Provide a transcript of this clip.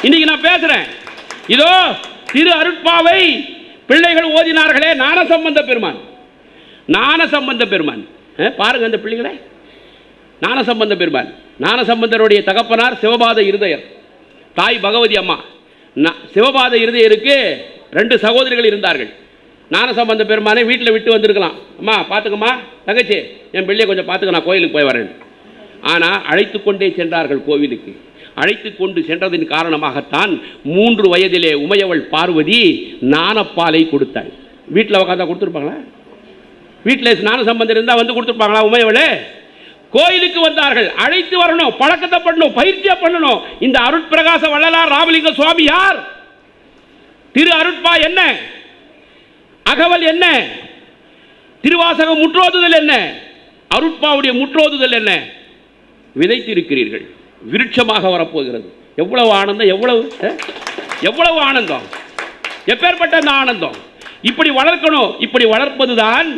இன்னைக்கு நான் பேசுறேன். இதோ திரு அருட்பாவை பிள்ளைகள் ஓதினார்களே, ஞானசம்பந்த பெருமான். ஞானசம்பந்த பெருமான் பாருங்க அந்த பிள்ளைகளை. ஞானசம்பந்த பெருமான், ஞானசம்பந்தருடைய தகப்பனார் சிவபாத இருதயர், தாய் பகவதி அம்மா. சிவபாத இருதயருக்கு 2 சகோதரிகள் இருந்தார்கள். ஞானசம்பந்த பெருமானை வீட்டில் விட்டு வந்திருக்கலாம். அம்மா பார்த்துக்கம்மா, தங்கச்சி என் பிள்ளையை கொஞ்சம் பார்த்துக்க, நான் கோயிலுக்கு போய் வரேன். ஆனால் அழைத்து கொண்டே சென்றார்கள் கோவிலுக்கு. அழைத்து கொண்டு சென்றதின் காரணமாகத்தான் 3 வயதிலே உமையவள் பார்வதி ஞானப்பாலை கொடுத்தாள். வீட்டில் உட்காந்தா கொடுத்துருப்பாங்களா? வீட்டில் ஞானசம்பந்தர் இருந்தால் வந்து கொடுத்துருப்பாங்களா? உமையவளே கோயிலுக்கு வந்தார்கள். அழைத்து வரணும், பழக்கத்தை பண்ணணும், பயிற்சியை பண்ணணும். இந்த அருட்பிரகாச வள்ளலார் ராமலிங்க சுவாமி யார்? திரு அருட்பா என்ன? அகவல் என்ன? திருவாசகம் முற்றோதுதல் என்ன? அருட்பாவுடைய முற்றோதுதல் என்ன? விதைத்து இருக்கிறீர்கள், விருட்சமாக வரப்போகிறது. எவ்வளவு ஆனந்தம், எவ்வளவு ஆனந்தம், எப்பேற்பட்ட அந்த ஆனந்தம்! இப்படி வளர்க்கணும். இப்படி வளர்ப்பதுதான்